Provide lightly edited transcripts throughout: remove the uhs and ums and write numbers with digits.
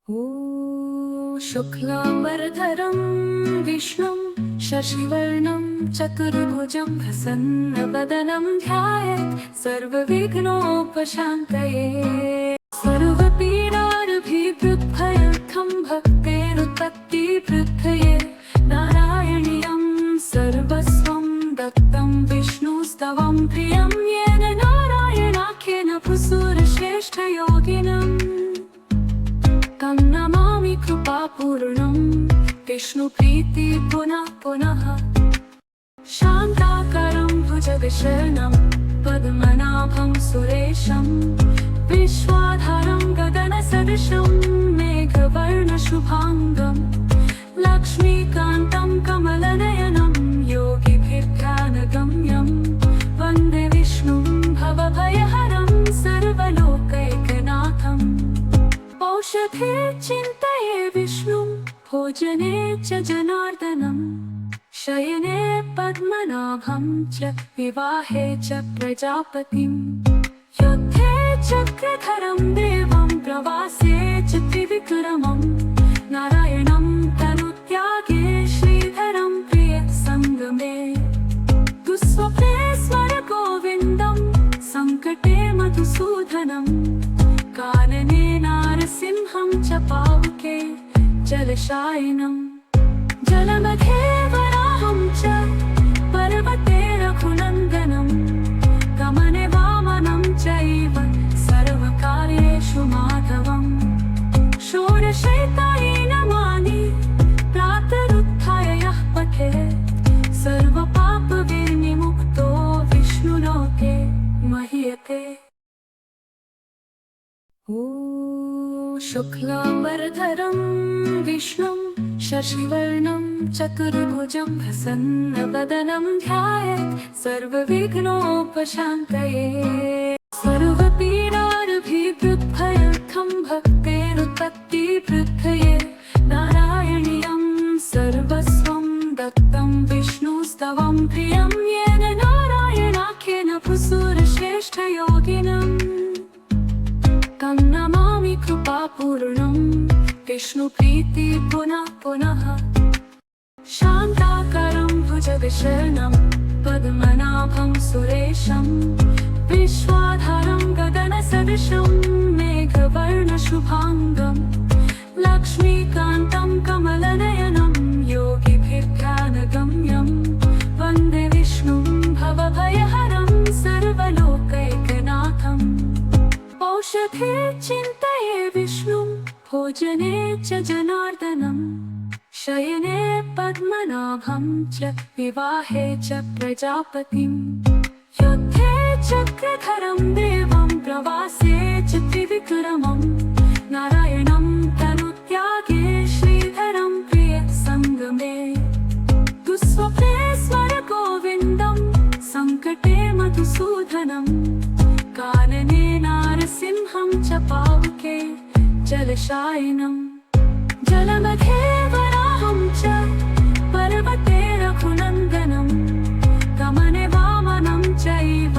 ॐ शुक्लाम्बरधरं विष्णुं शशिवर्णं चतुर्भुजं प्रसन्नवदनं ध्यायेत् सर्वविघ्नोपशान्तये। सर्वपीडाभिवृद्भयर्थं भक्तेरुत्पत्तिवृद्धये। नारायणीयं सर्वस्वं दत्तं विष्णुस्तवं प्रियं येन नारायणाख्येन पुरुषश्रेष्ठयोगिनम्। तं नमामि कृपापूर्णं विष्णुप्रीति पुनः पुनः। शान्ताकारं भुजगशयनं पद्मनाभं सुरेशं विश्वाधारं गगनसदृशं मेघवर्णशुभाङ्गं लक्ष्मीकान्तं कमलनयनं योगिभिर्ध्यानगम्यं वन्दे विष्णुं भवभयहरं सर्वलोकैकनाथम्। औषधे चिन्तये विष्णुं भोजने च जनार्दनं शयने पद्मनाभं च विवाहे च प्रजापतिं युद्धे चक्रधरं देवं प्रवासे च त्रिविक्रमं नारायणं तनुत्यागे श्रीधरं प्रियसङ्गमे। दुःस्वप्ने स्मर गोविन्दं सङ्कटे मधुसूदनं कानने नारसिंहं च पावके जलशायिनं। जलमध्ये वराहं च पर्वते रघुनन्दनं गमने वामनं चैव सर्वकार्येषु माधवं। षोडशैतानि नमानि प्रातरुत्थाय यः पठेत् सर्वपापविनिर्मुक्तो विष्णुलोके महीयते। ॐ शुक्लाम्बरधरं विष्णुं शशिवर्णं चतुर्भुजं प्रसन्नवदनं ध्यायेत् सर्वविघ्नोपशान्तये। सर्वपीडाभिवृद्भयर्थं भक्तेरुत्पत्तिवृद्धये। नारायणीयं सर्वस्वं दत्तं विष्णुस्तवं प्रियं येन नारायणाख्येन पुरुषश्रेष्ठयोगिनम्। तं नमामि कृपापूर्णं विष्णुप्रीति पुनः पुनः। शान्ताकारं भुजगशयनं पद्मनाभं सुरेशं विश्वाधारं गगनसदृशं मेघवर्णशुभाङ्गं लक्ष्मीकान्तं कमलनयनं योगिभिर्ध्यानगम्यं वन्दे विष्णुं भवभयहरं सर्वलोकैकनाथम्। औषधे चिन्तये विष्णुं भोजने च जनार्दनं शयने पद्मनाभं च विवाहे च प्रजापतिं युद्धे चक्रधरं देवं प्रवासे च त्रिविक्रमं नारायणं तनुत्यागे श्रीधरं प्रियसङ्गमे। दुःस्वप्ने स्मर गोविन्दं सङ्कटे मधुसूदनं कानने नारसिंहं च पावके जलशायिनं। जलमध्ये वराहं च पर्वते रघुनन्दनं गमने वामनं चैव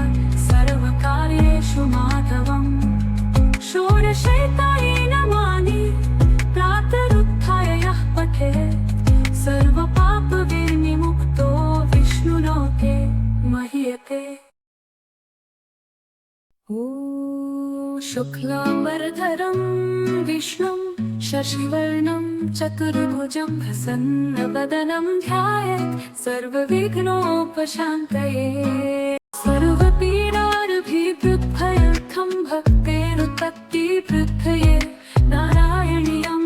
सर्वकार्येषु माधवं। षोडशैतानि नमानि प्रातरुत्थाय यः पठेत् सर्वपापविनिर्मुक्तो विष्णुलोके महीयते। ॐ शुक्लाम्बरधरं विष्णुं शशिवर्णं चतुर्भुजं प्रसन्नवदनं ध्यायेत् सर्वविघ्नोपशान्तये। सर्वपीडाभिवृद्भयर्थं भक्तेरुत्पत्तिवृद्धये। नारायणीयं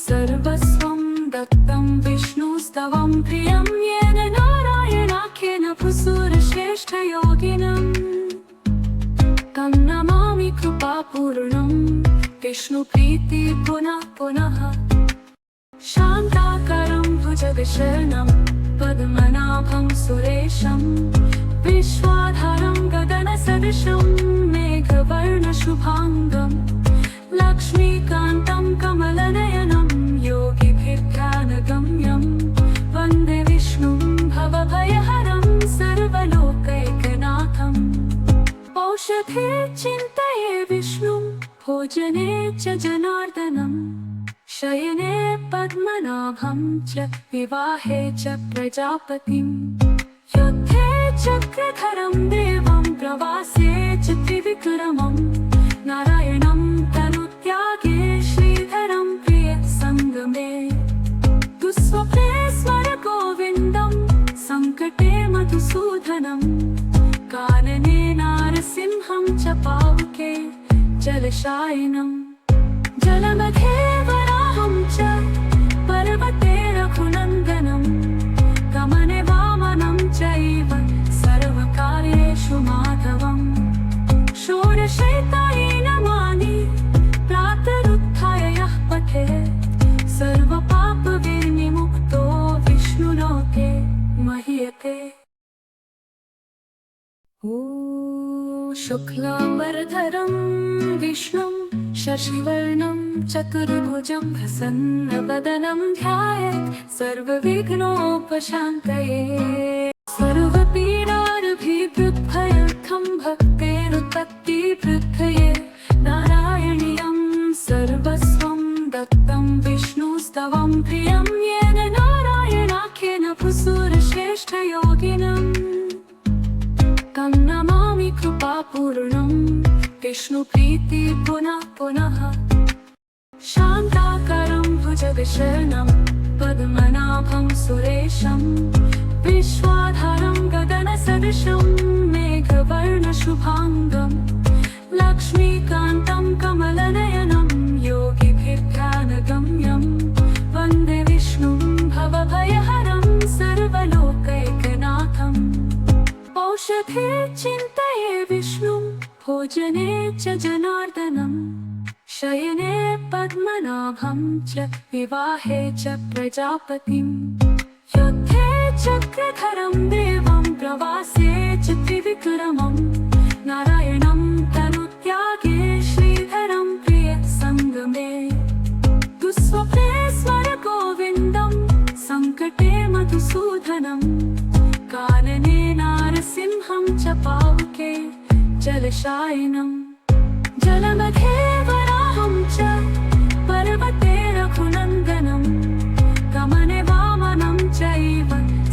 सर्वस्वं दत्तं विष्णुस्तवं प्रियं येन नारायणाख्येन पुरुषश्रेष्ठयोगिनम्। तं नमामि कृपापूर्णं विष्णुप्रीति पुनः पुनः। शान्ताकारं भुजगशयनं पद्मनाभं सुरेशं विश्वाधारं गगनसदृशं मेघवर्णशुभाङ्गं लक्ष्मीकान्तं कमलनयनं योगिभिर्ध्यानगम्यं वन्दे विष्णुं भवभयहरं सर्वलोकैकनाथम्। औषधे चिन्तये विष्णुं भोजने च जनार्दनं शयने पद्मनाभं च विवाहे च प्रजापतिं युद्धे चक्रधरं देवं प्रवासे च त्रिविक्रमं नारायणं तनुत्यागे श्रीधरं प्रियसङ्गमे दुःस्वप्ने स्मर गोविन्दं सङ्कटे मधुसूदनं कानने नारसिंहं च पावके जलशायिनम् जलमध्ये वराहं च पर्वते रघुनन्दनं गमने वामनं चैव सर्वकार्येषु माधवं षोडशैतानि नामानि प्रातरुत्थाय यः पठेत् सर्वपापविनिर्मुक्तो विष्णुलोके महीयते। शुक्लाम्बरधरं विष्णुं शशिवर्णं चतुर्भुजं प्रसन्नवदनं ध्यायेत् सर्वविघ्नोपशान्तये सर्वपीडाभिवृद्भयर्थं भक्तेरुत्पत्तिवृद्धये नारायणीयं सर्वस्वं दत्तं विष्णुस्तवं प्रियं येन नारायणाख्येन भूसुरश्रेष्ठयोगिनम् तं नमामि कृपापूर्णं विष्णुप्रीति पुनः पुनः शान्ताकारं भुजगशयनं पद्मनाभं सुरेशं विश्वाधारं गगनसदृशं मेघवर्णशुभाङ्गं लक्ष्मीकान्तं कमलनयनं योगिभिर्ध्यानगम्यं वन्दे विष्णुं भवभयहरं सर्वलोकैकनाथम् औषधे चिन्तये विष्णुं भोजने च जनार्दनं शयने पद्मनाभं च विवाहे च प्रजापतिं युद्धे चक्रधरं देवं प्रवासे च त्रिविक्रमं नारायणं तनुत्यागे श्रीधरं प्रियसङ्गमे दुःस्वप्ने स्मर गोविन्दं सङ्कटे मधुसूदनं कानने नारसिंहं च पावके जलशायिनम् जलमध्ये वराहं च पर्वते रघुनन्दनं गमने वामनं चैव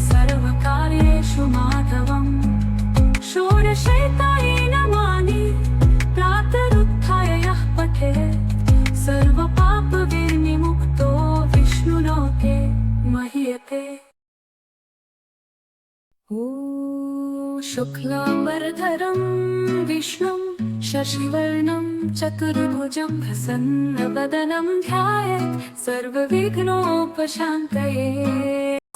सर्वकार्येषु माधवं षोडशैतानि नामानि प्रातरुत्थाय यः पठेत् सर्वपापविनिर्मुक्तो विष्णुलोके महीयते। शुक्लाम्बरधरं विष्णुं शशिवर्णं चतुर्भुजं प्रसन्नवदनं ध्यायेत् सर्वविघ्नोपशान्तये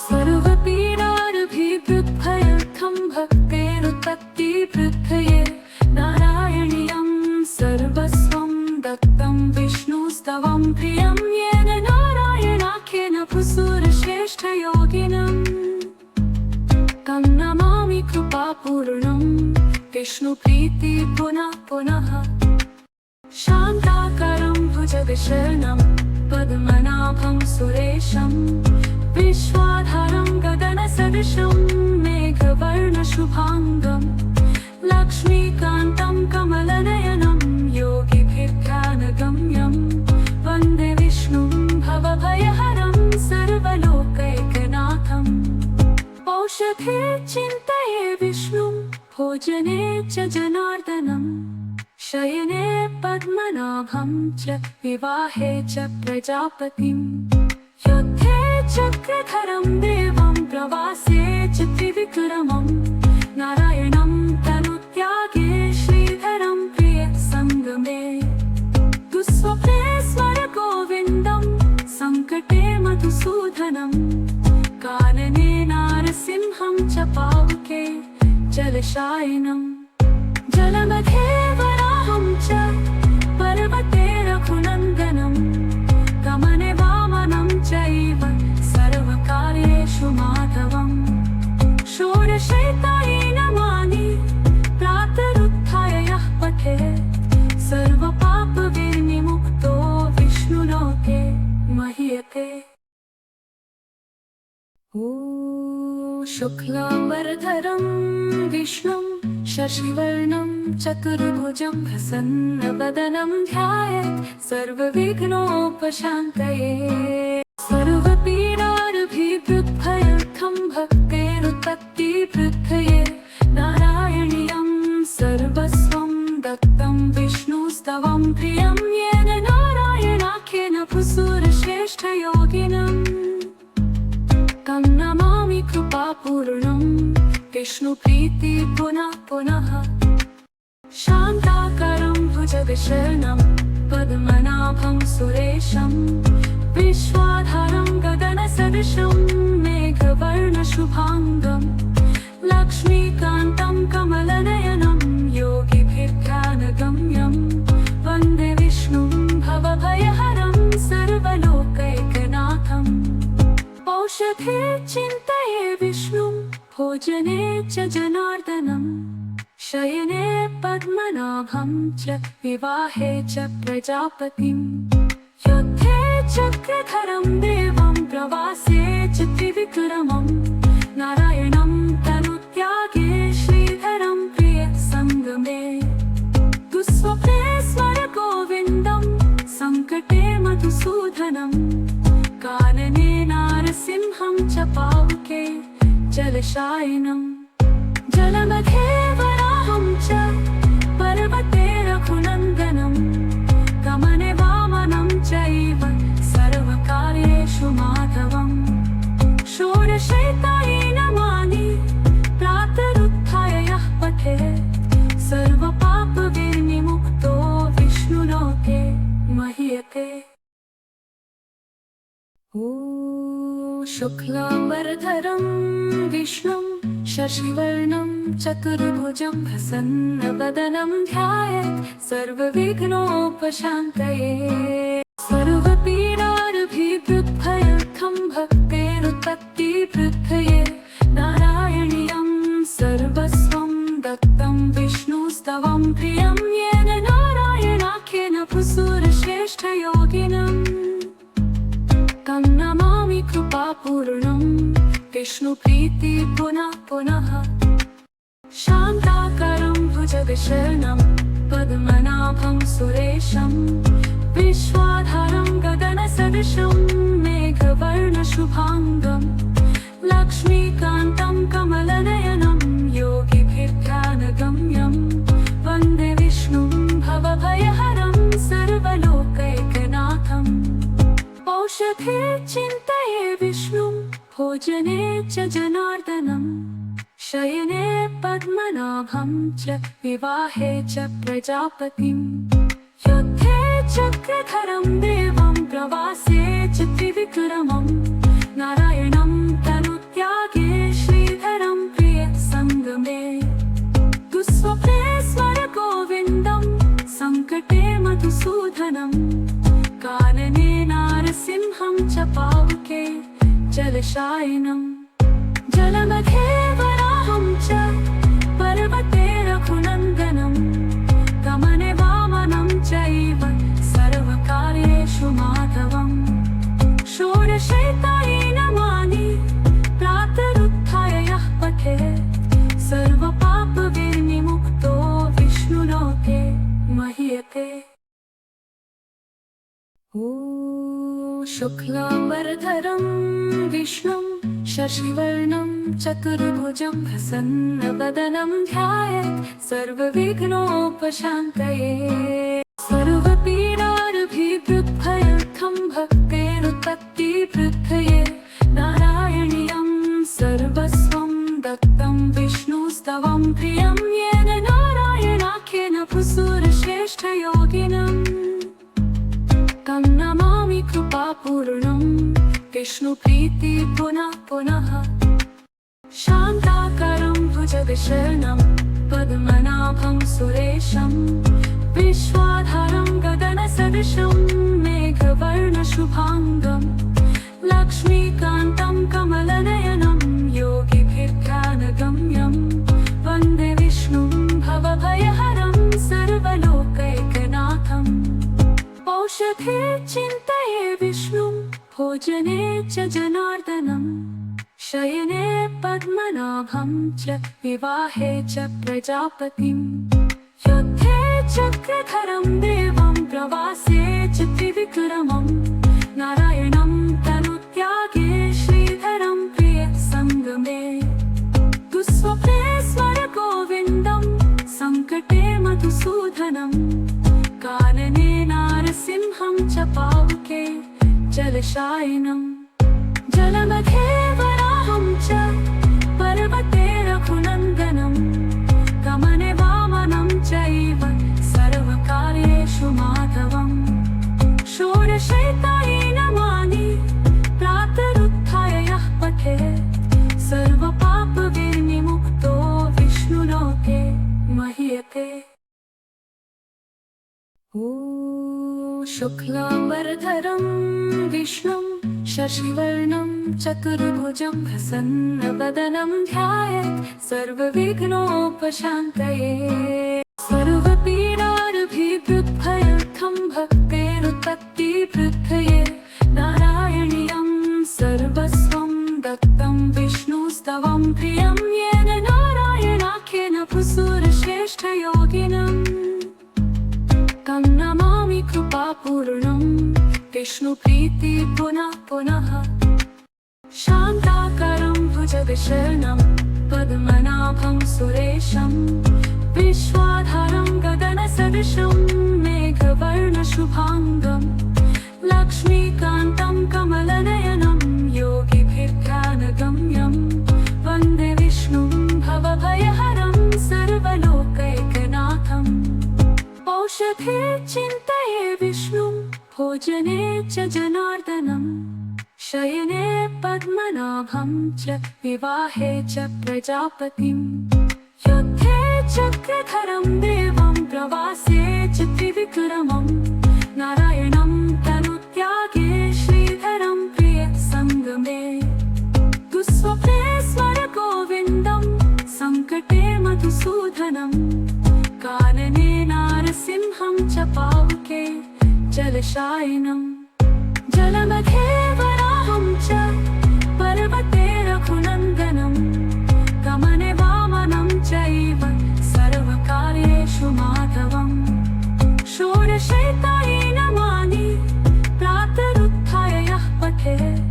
सर्वपीडाभिवृद्भयर्थं भक्तेरुत्पत्तिवृद्धये नारायणीयं सर्वस्वं दत्तं विष्णुस्तवं प्रियं येन नारायणाख्येन भूसुरश्रेष्ठयोगिनम् तं नमामि कृपापूर्णं विष्णुप्रीति पुनः पुनः शान्ताकारं भुजगशयनं पद्मनाभं सुरेशं विश्वाधारं गगनसदृशं मेघवर्णशुभाङ्गं लक्ष्मीकान्तं कमलनयनं योगिभिर्ध्यानगम्यं वन्दे विष्णुं भवभयहरं सर्वलोकैकनाथम् औषधे चिन्तये विष्णुं भोजने च जनार्दनं शयने पद्मनाभं च विवाहे च प्रजापतिं युद्धे चक्रधरं देवं प्रवासे च त्रिविक्रमं नारायणं तनुत्यागे श्रीधरं प्रियसङ्गमे दुःस्वप्ने स्मर गोविन्दं सङ्कटे मधुसूदनं कानने नारसिंहं च पावके जलशायिनम् जलमध्ये वराहं च पर्वते रघुनन्दनं गमने वामनं चैव सर्वकार्येषु माधवं षोडशैतानि नामानि प्रातरुत्थाय यः पठेत् सर्वपापविनिर्मुक्तो विष्णुलोके महीयते। शुक्लाम्बरधरं विष्णुं शशिवर्णं चतुर्भुजं प्रसन्नवदनं ध्यायेत् सर्वविघ्नोपशान्तये सर्वपीडाभिवृद्भयर्थं भक्तेरुत्पत्तिवृद्धये नारायणीयं सर्वस्वं दत्तं विष्णुस्तवं प्रियं येन नारायणाख्येन पुसूरश्रेष्ठयोगिनम् तं नमामि कृपापूर्णं विष्णुप्रीति पुनः पुनः शान्ताकारं भुजगशयनं पद्मनाभं सुरेशं विश्वाधारं गगनसदृशं मेघवर्णशुभाङ्गं लक्ष्मीकान्तं कमलनयनं योगिभिर्ध्यानगम्यं वन्दे विष्णुं भवभयहरं सर्वलोकैकनाथम् औषधे चिन्तये विष्णुं भोजने च जनार्दनं शयने पद्मनाभं च विवाहे च प्रजापतिं युद्धे चक्रधरं देवं प्रवासे च त्रिविक्रमं नारायणं तनुत्यागे श्रीधरं प्रियसङ्गमे दुःस्वप्ने स्मर गोविन्दं सङ्कटे मधुसूदनं कानने नारसिंहं च पावके जलशायिनं जलमध्ये वराहं च पर्वते रघुनन्दनं गमने वामनं चैव सर्वकार्येषु माधवं षोडशैतानि नामानि प्रातरुत्थाय यः पठेत् सर्वपापविनिर्मुक्तो विष्णुलोके महीयते। शुक्लाम्बरधरं विष्णुं शशिवर्णं चतुर्भुजं प्रसन्नवदनं ध्यायेत् सर्वविघ्नोपशान्तये सर्वपीडाभिवृद्भयर्थं भक्तेरुत्पत्तिवृद्धये नारायणीयं सर्वस्वं दत्तं विष्णुस्तवं प्रियं येन नारायणाख्येन पुसूरश्रेष्ठयोगिनम् तं नमामि कृपापूर्णं विष्णुप्रीति पुनः पुनः शान्ताकारं भुजगशयनं पद्मनाभं सुरेशं विश्वाधारं गगनसदृशं मेघवर्णशुभाङ्गं लक्ष्मीकान्तं कमलनयनं योगिभिर्ध्यानगम्यं वन्दे विष्णुं भवभयहरं सर्वलोकैकनाथम् औषधे चिन्तये विष्णुं भोजने च जनार्दनं शयने पद्मनाभं च विवाहे च प्रजापतिं युद्धे चक्रधरं देवं प्रवासे च त्रिविक्रमं नारायणं तनुत्यागे श्रीधरं प्रियसङ्गमे दुःस्वप्ने स्मर गोविन्दं सङ्कटे मधुसूदनं कानने नारसिंहं च पावके जलशायिनं जलमध्ये वराहं च पर्वते रघुनन्दनं गमने वामनं चैव सर्वकार्येषु माधवं षोडशैतानि नामानि प्रातरुत्थाय यः पठेत् सर्वपापविनिर्मुक्तो विष्णुलोके महीयते। शुक्लाम्बरधरं विष्णुं शशिवर्णं चतुर्भुजं प्रसन्नवदनं ध्यायेत् सर्वविघ्नोपशान्तये सर्वपीडाभिवृद्भयर्थं भक्तेरुत्पत्तिवृद्धये नारायणीयं सर्वस्वं दत्तं विष्णुस्तवं प्रियं येन नारायणाख्येन पुसूरश्रेष्ठयोगिनम् तं नमामि कृपापूर्णं विष्णुप्रीति पुनः पुनः शान्ताकारं भुजगशयनं पद्मनाभं सुरेशं विश्वाधारं गगनसदृशं मेघवर्णशुभाङ्गं लक्ष्मीकान्तं कमलनयनं योगिभिर्ध्यानगम्यं वन्दे विष्णुं भवभयहरं सर्वलोकैकनाथम् औषधे चिन्तये विष्णुं भोजने च जनार्दनं शयने पद्मनाभं च विवाहे च प्रजापतिं युद्धे चक्रधरं देवं प्रवासे च त्रिविक्रमं नारायणं तनुत्यागे श्रीधरं प्रियसङ्गमे दुःस्वप्ने स्मर गोविन्दं सङ्कटे मधुसूदनं कानने नारसिंहं च पावके जलशायिनम् जलमध्ये वराहं च पर्वते रघुनन्दनं गमने वामनं चैव सर्वकार्येषु माधवं षोडशैतानि नमानि प्रातरुत्थाय यः पठेत् सर्वपापविनिर्मुक्तो विष्णुलोके महीयते। शुक्लाम्बरधरं विष्णुं शशिवर्णं चतुर्भुजं प्रसन्नवदनं ध्यायेत् सर्वविघ्नोपशान्तये सर्वपीडाभिवृद्भयर्थं भक्तेरुत्पत्तिवृद्धये नारायणीयं सर्वस्वं दत्तं विष्णुस्तवं प्रियं येन नारायणाख्येन पुसुरश्रेष्ठयोगिनम् तं नमामि कृपापूर्णं विष्णुप्रीति पुनः पुनः शान्ताकारं भुजगशयनं पद्मनाभं सुरेशं विश्वाधारं गगनसदृशं मेघवर्णशुभाङ्गं लक्ष्मीकान्तं कमलनयनं योगिभिर्ध्यानगम्यं वन्दे विष्णुं भवभयहरं सर्वलोकैकनाथम् औषधे चिन्तये विष्णुं भोजने च जनार्दनं शयने पद्मनाभं च विवाहे च प्रजापतिं युद्धे चक्रधरं देवं प्रवासे च त्रिविक्रमं नारायणं तनुत्यागे श्रीधरं प्रियसङ्गमे दुःस्वप्ने स्मर गोविन्दं सङ्कटे मधुसूदनं कानने नारसिंहं च पावके जलशायिनम् जलमध्ये वराहं च पर्वते रघुनन्दनं गमने वामनं चैव सर्वकार्येषु माधवं षोडशैतानि नमानि प्रातरुत्थाय यः पठेत्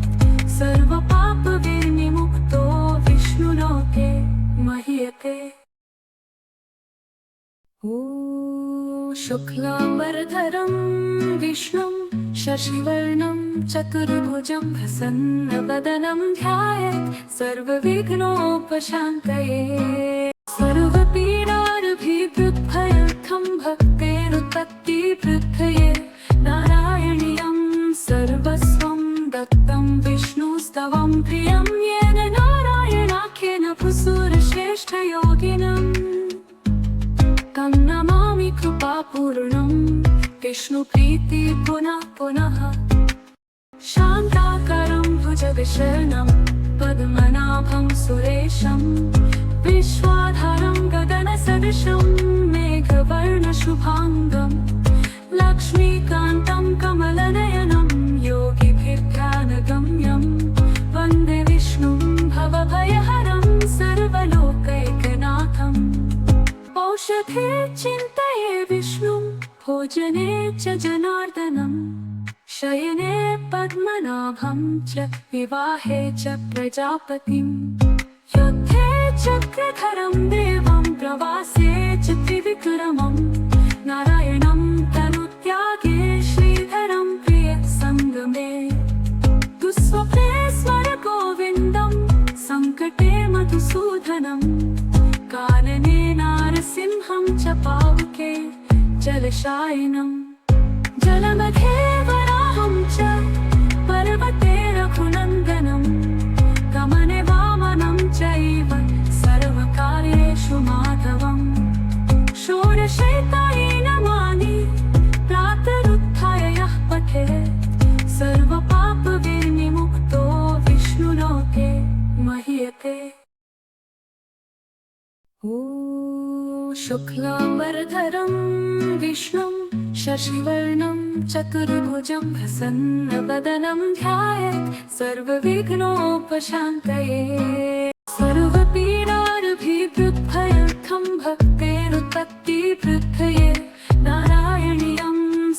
सर्वपापविनिर्मुक्तो विष्णुलोके महीयते। शुक्लाम्बरधरं विष्णुं शशिवर्णं चतुर्भुजं प्रसन्नवदनं ध्यायेत् सर्वविघ्नोपशान्तये सर्वपीडाभिवृद्भयर्थं भक्तेरुत्पत्तिवृद्धये नारायणीयं सर्वस्वं दत्तं विष्णुस्तवं प्रियं येन नारायणाख्येन पुसुरश्रेष्ठयोगिनम् तं नमामि कृपापूर्णं विष्णुप्रीति पुनः पुनः शान्ताकारं भुजगशयनं पद्मनाभं सुरेशं विश्वाधारं गगनसदृशं मेघवर्णशुभाङ्गं लक्ष्मीकान्तं कमलनयनं योगिभिर्ध्यानगम्यं वन्दे विष्णुं भवभयहरं सर्वलोकैकनाथम् औषधे चिन्तये विष्णुं भोजने च जनार्दनं शयने पद्मनाभं च विवाहे च प्रजापतिं युद्धे चक्रधरं देवं प्रवासे च त्रिविक्रमं नारायणं तनुत्यागे श्रीधरं प्रियसङ्गमे दुःस्वप्ने स्मर गोविन्दं सङ्कटे मधुसूदनं कानने नारसिंहं च पावके जलशायिनम् जलमध्ये वराहं च पर्वते रघुनन्दनं गमने वामनं चैव सर्वकार्येषु माधवं षोडशैतानि नमानि प्रातरुत्थाय यः पठेत् सर्वपापविनिर्मुक्तो विष्णुलोके महीयते। शुक्लाम्बरधरं विष्णुं शशिवर्णं चतुर्भुजं प्रसन्नवदनं ध्यायेत् सर्वविघ्नोपशान्तये सर्वपीडाभिवृद्भयर्थं भक्तेरुत्पत्तिवृद्धये नारायणीयं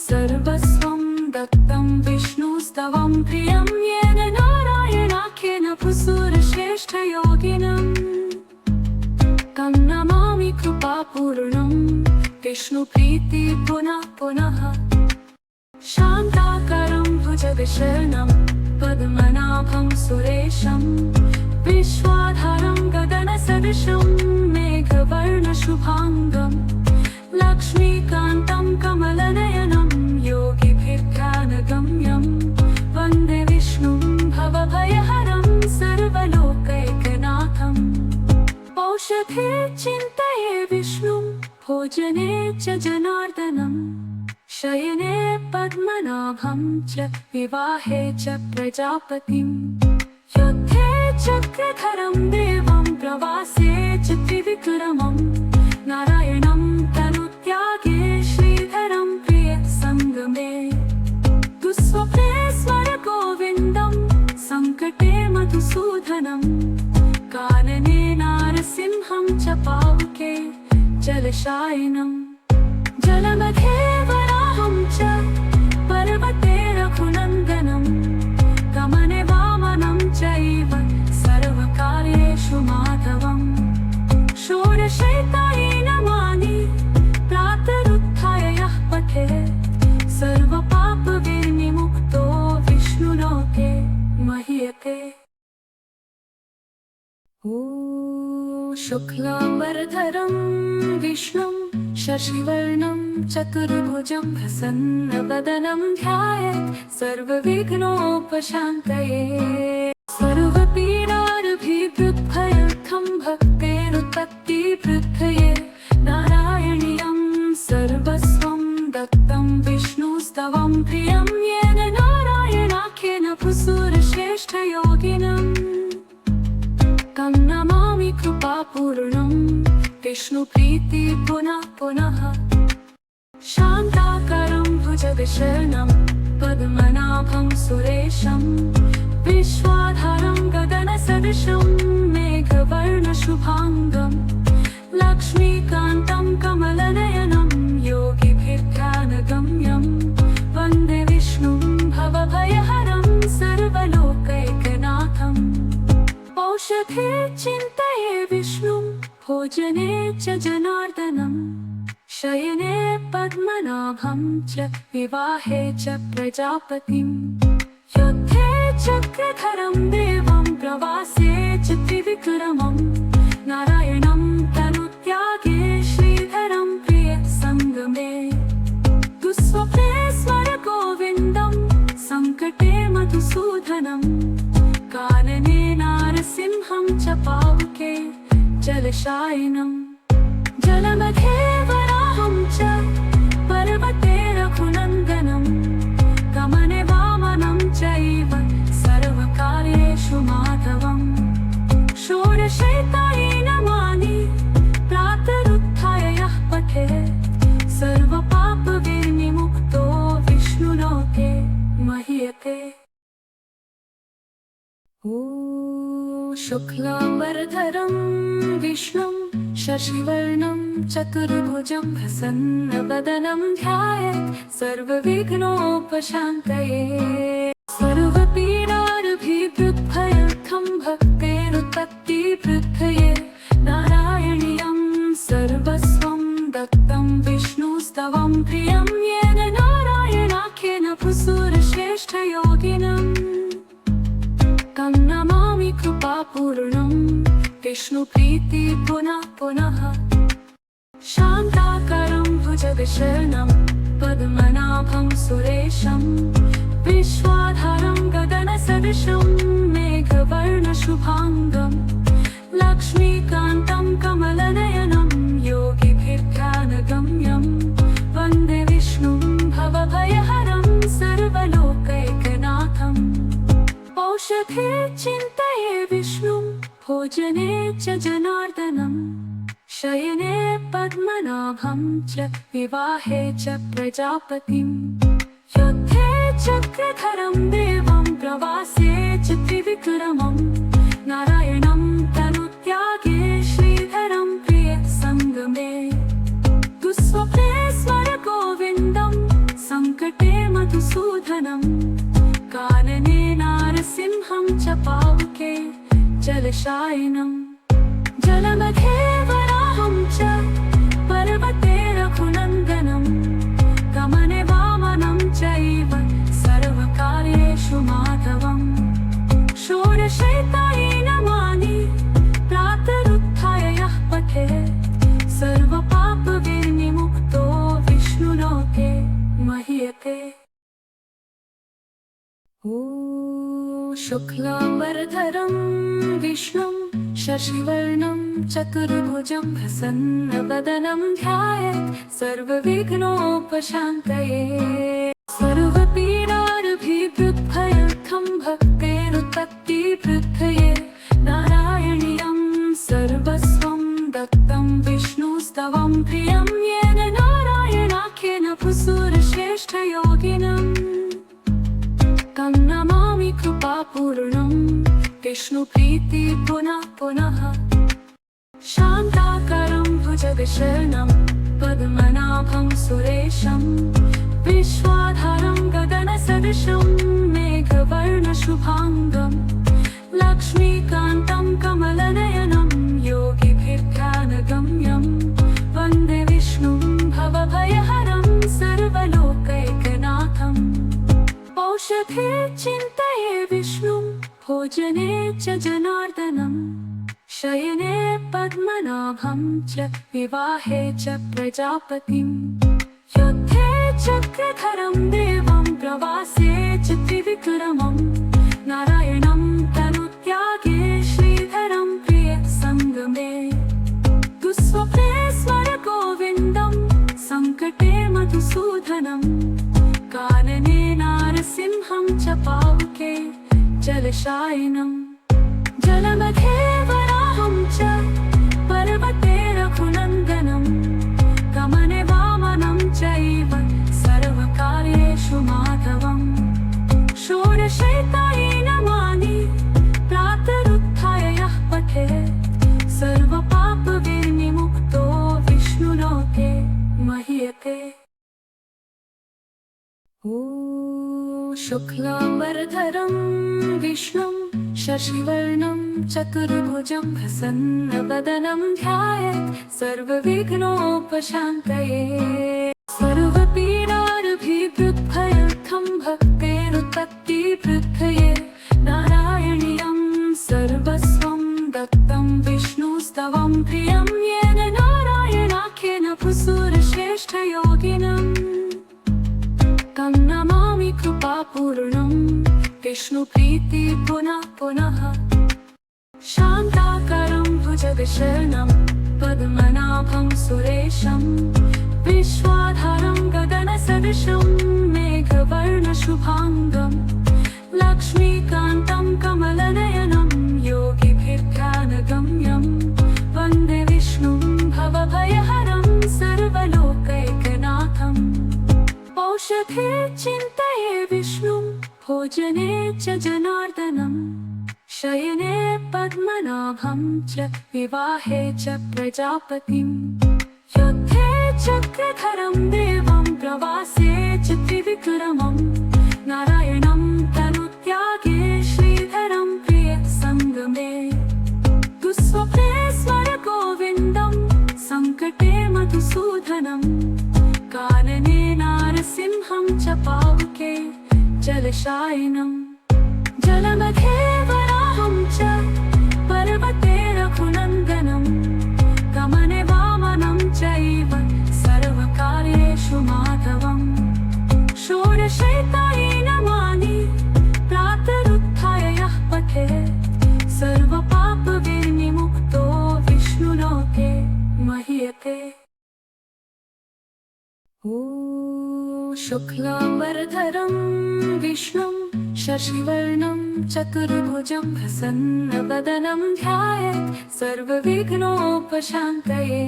सर्वस्वं दत्तं विष्णुस्तवं प्रियं येन नारायणाख्येन पुसुरश्रेष्ठयोगिनम् तं नमामि कृपापूर्णं विष्णुप्रीति पुनः पुनः शान्ताकारं भुजगशयनं पद्मनाभं सुरेशं विश्वाधारं गगनसदृशं मेघवर्णशुभाङ्गं लक्ष्मीकान्तं कमलनयनं योगिभिर्ध्यानगम्यं वन्दे विष्णुं भवभयहरं सर्वलोकैकनाथम् औषधे चिन्तये विष्णुं भोजने च जनार्दनं शयने पद्मनाभं च विवाहे च प्रजापतिं युद्धे चक्रधरं देवं प्रवासे च त्रिविक्रमं नारायणं तनुत्यागे श्रीधरं प्रियसङ्गमे दुःस्वप्ने स्मर गोविन्दं सङ्कटे मधुसूदनं कानने नारसिंहं च पावके जलशायिनं जलमध्ये वराहं च पर्वते रघुनन्दनं गमने वामनं चैव सर्वकार्येषु माधवं षोडशैतानि नमानि प्रातरुत्थाय यः पठेत् सर्वपापविनिर्मुक्तो विष्णुलोके महीयते। शुक्लाम्बरधरं विष्णुं शशिवर्णं चतुर्भुजं प्रसन्नवदनं ध्यायेत् सर्वविघ्नोपशान्तये सर्वपीडाभिवृद्भयर्थं भक्तेरुत्पत्तिवृद्धये नारायणीयं सर्वस्वं दत्तं विष्णुस्तवं प्रियं येन नारायणाख्येन पुसुरश्रेष्ठयोगिनम् तं नमामि कृपापूर्णं विष्णुप्रीति पुनः पुनः शान्ताकारं भुजगशयनं पद्मनाभं सुरेशं विश्वाधारं गगनसदृशं मेघवर्णशुभाङ्गं लक्ष्मीकान्तं कमलनयनं योगिभिर्ध्यानगम्यं वन्दे विष्णुं भवभयहरं सर्वलोकैकनाथम् औषधे चिन्तये विष्णुं भोजने च जनार्दनं शयने पद्मनाभं च विवाहे च प्रजापतिं युद्धे चक्रधरं देवं प्रवासे च त्रिविक्रमं नारायणं तनुत्यागे श्रीधरं प्रियसङ्गमे दुःस्वप्ने स्मर गोविन्दं सङ्कटे मधुसूदनं कानने नारसिंहं च पावके जलशायिनं जलमध्ये वराहं च पर्वते रघुनन्दनं गमने वामनं चैव सर्वकार्येषु माधवं षोडशैतानि नमानि प्रातरुत्थाय यः पठेत् सर्वपापविनिर्मुक्तो विष्णुलोके महीयते। शुक्लाम्बरधरं विष्णुं शशिवर्णं चतुर्भुजं प्रसन्नवदनं ध्यायेत् सर्वविघ्नोपशान्तये सर्वपीडाभिवृद्भयर्थं भक्तेरुत्पत्तिवृद्धये नारायणीयं सर्वस्वं दत्तं विष्णुस्तवं प्रियं येन नारायणाख्येन पुसुरश्रेष्ठयोगिनम् तं नमामि कृपापूर्णं विष्णुप्रीति पुनः पुनः शान्ताकारं भुजगशयनं पद्मनाभं सुरेशं विश्वाधारं गगनसदृशं मेघवर्णशुभाङ्गं लक्ष्मीकान्तं कमलनयनं योगिभिर्ध्यानगम्यं वन्दे विष्णुं भवभयहरं सर्वलोकैकनाथम् औषधे चिन्तये विष्णुं भोजने च जनार्दनं शयने पद्मनाभं च विवाहे च प्रजापतिं युद्धे चक्रधरं देवं प्रवासे च त्रिविक्रमं नारायणं तनुत्यागे श्रीधरं प्रियसङ्गमे दुःस्वप्ने स्मर गोविन्दं सङ्कटे मधुसूदनं कानने नारसिंहं च पावके जलशायिनम् जलमध्ये वराहं च पर्वते रघुनन्दनं गमने वामनं चैव सर्वकार्येषु माधवं षोडशैतानि नमानि प्रातरुत्थाय यः पठेत् सर्वपापविनिर्मुक्तो विष्णुलोके महीयते। शुक्लाम्बरधरं विष्णुं शशिवर्णं चतुर्भुजं प्रसन्नवदनं ध्यायेत् सर्वविघ्नोपशान्तये सर्वपीडाभिवृद्भयर्थं भक्तेरुत्पत्तिवृद्धये नारायणीयं सर्वस्वं दत्तं विष्णुस्तवं प्रियं येन नारायणाख्येन पुसुरश्रेष्ठयोगिनम् तं नमामि कृपापूर्णं विष्णुप्रीति पुनः पुनः शान्ताकारं भुजगशयनं पद्मनाभं सुरेशं विश्वाधारं गगनसदृशं मेघवर्णशुभाङ्गं लक्ष्मीकान्तं कमलनयनं योगिभिर्ध्यानगम्यं वन्दे विष्णुं भवभयहरं सर्वलोकैकनाथम् औषधे चिन्तये विष्णुं भोजने च जनार्दनं शयने पद्मनाभं च विवाहे च प्रजापतिं युद्धे चक्रधरं देवं प्रवासे च त्रिविक्रमं नारायणं तनुत्यागे श्रीधरं प्रियसङ्गमे दुःस्वप्ने स्मर गोविन्दं सङ्कटे मधुसूदनं कानने नारसिंहं च पावके जलशायिनम् जलमध्ये वराहं च पर्वते रघुनन्दनं गमने वामनं चैव सर्वकार्येषु माधवं षोडशैतानि नमानि प्रातरुत्थाय यः पठेत् सर्वपापविनिर्मुक्तो विष्णुलोके महीयते। शुक्लाम्बरधरं विष्णुं शशिवर्णं चतुर्भुजं प्रसन्नवदनं ध्यायेत् सर्वविघ्नोपशान्तये सर्वपीडाभिवृद्भयर्थं भक्तेरुत्पत्तिवृद्धये नारायणीयं सर्वस्वं दत्तं विष्णुस्तवं प्रियं येन नारायणाख्येन पुसुरश्रेष्ठयोगिनम् तं नमामि कृपापूर्णं विष्णुप्रीति पुनः पुनः शान्ताकारं भुजगशयनं पद्मनाभं सुरेशं विश्वाधारं गगनसदृशं मेघवर्णशुभाङ्गं लक्ष्मीकान्तं कमलनयनं योगिभिर्ध्यानगम्यं वन्दे विष्णुं भवभयहरं सर्वलोकैकनाथम् औषधे चिन्तये विष्णुं भोजने च जनार्दनं शयने पद्मनाभं च विवाहे च प्रजापतिं युद्धे चक्रधरं देवं प्रवासे च त्रिविक्रमं नारायणं तनुत्यागे श्रीधरं प्रियसङ्गमे दुःस्वप्ने स्मर गोविन्दं सङ्कटे मधुसूदनं कानने नारसिंहं च पावके जलशायिनम् जलमध्ये वराहं च पर्वते रघुनन्दनं गमने वामनं चैव सर्वकार्येषु माधवं षोडशैतानि नमानि प्रातरुत्थाय यः पठेत् सर्वपापविनिर्मुक्तो विष्णुलोके महीयते। शुक्लाम्बरधरं विष्णुं शशिवर्णं चतुर्भुजं प्रसन्नवदनं ध्यायेत् सर्वविघ्नोपशान्तये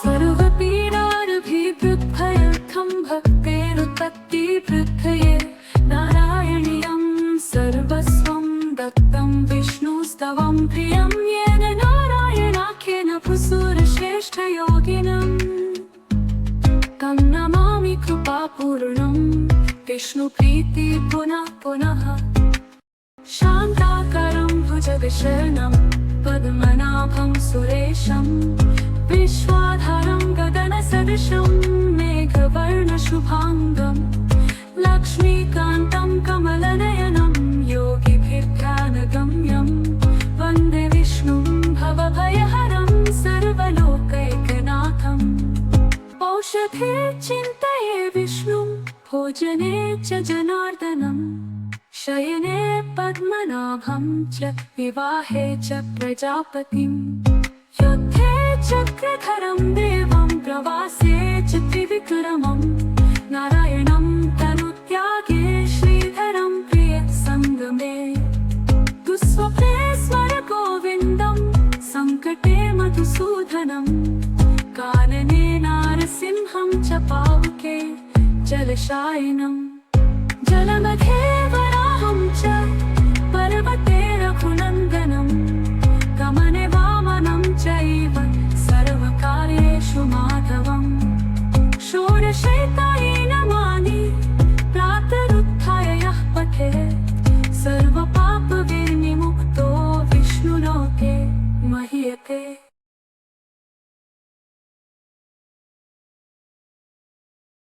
सर्वपीडाभिवृद्भयर्थं भक्तेरुत्पत्तिवृद्धये नारायणीयं सर्वस्वं दत्तं विष्णुस्तवं प्रियं येन नारायणाख्येन पुसूरश्रेष्ठयोगिनम् तं नमामि कृपापूर्णं विष्णुप्रीति पुनः पुनः शान्ताकारं भुजगशयनं पद्मनाभं सुरेशं विश्वाधारं गगनसदृशं मेघवर्णशुभाङ्गं लक्ष्मीकान्तं कमलनयनं योगिभिर्ध्यानगम्यं वन्दे विष्णुं भवभयहरं सर्वलोकैकनाथम् औषधे चिन्तये विष्णुं भोजने च जनार्दनं शयने पद्मनाभं च विवाहे च प्रजापतिं युद्धे चक्रधरं देवं प्रवासे च त्रिविक्रमं नारायण